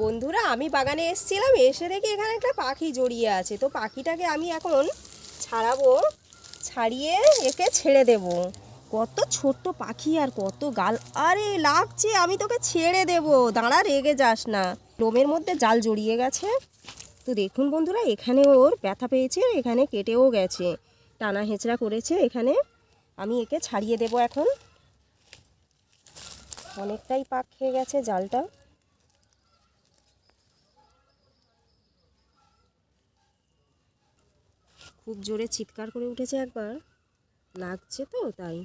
বন্ধুরা আমি বাগানে এসেছিলাম, এসে দেখি এখানে একটা পাখি জড়িয়ে আছে। তো পাখিটাকে আমি এখন ছাড়াবো, ছাড়িয়ে একে ছেড়ে দেব। কত ছোট্ট পাখি আর কত গাল, আরে লাগছে, আমি তোকে ছেড়ে দেব, দাঁড়া, রেগে যাস না। লোমের মধ্যে জাল জড়িয়ে গেছে। তো দেখুন বন্ধুরা, এখানে ওর ব্যথা পেয়েছে, এখানে কেটেও গেছে, টানা হেঁচড়া করেছে এখানে। আমি একে ছাড়িয়ে দেব এখন। অনেকটাই পাক খেয়ে গেছে জালটা। খুব জোরে চিৎকার করে উঠেছে একবার, লাগছে তো তাই।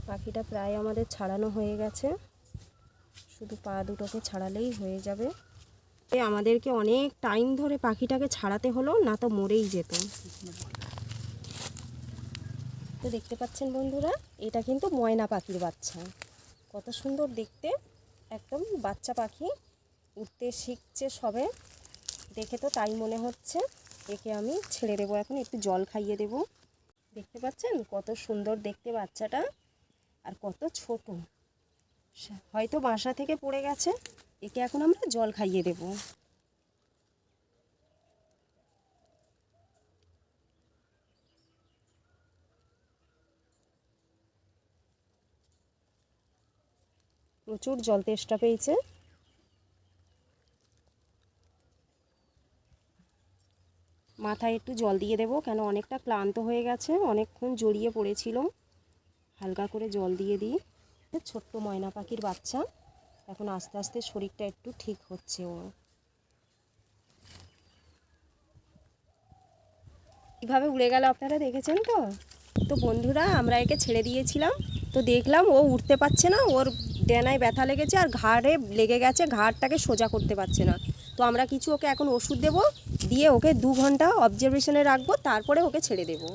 পাখিটা প্রায় আমাদের ছাড়ানো হয়ে গেছে, শুধু পা দুটোকে ছাড়ালেই হয়ে যাবে। আমাদেরকে অনেক টাইম ধরে পাখিটাকে ছাড়াতে হলো, না তো মরেই যেত। তো দেখতে পাচ্ছেন বন্ধুরা, এটা কিন্তু ময়না পাখির বাচ্চা। কত সুন্দর দেখতে, একদম বাচ্চা পাখি, উঠতে শিখছে সবে, দেখে তো তাই মনে হচ্ছে। একে আমি ছেড়ে দেবো এখন, একটু জল খাইয়ে দেব। দেখতে পাচ্ছেন কত সুন্দর দেখতে বাচ্চাটা, আর কত ছোট, হয়তো বাসা থেকে পড়ে গেছে। একে এখন আমরা জল খাইয়ে দেব। প্রচুর জল তেষ্টা পেয়েছে। মাথায় একটু জল দিয়ে দেবো, কেন অনেকটা ক্লান্ত হয়ে গেছে, অনেকক্ষণ জড়িয়ে পড়েছিল। হালকা করে জল দিয়ে দিই। ছোট্ট ময়না পাখির বাচ্চা, এখন আস্তে আস্তে শরীরটা একটু ঠিক হচ্ছে ও। কীভাবে উড়ে গেল আপনারা দেখেছেন তো। তো বন্ধুরা, আমরা একে ছেড়ে দিয়েছিলাম, তো দেখলাম ও উঠতে পারছে না, ওর ডেনায় ব্যথা লেগেছে আর ঘাড়ে লেগে গেছে, ঘাড়টাকে সোজা করতে পারছে না। তো আমরা কিছু ওকে এখন ওষুধ দেবো, দিয়ে ওকে 2 ঘন্টা অবজারভেশনে রাখবো, তারপরে ওকে ছেড়ে দেবো।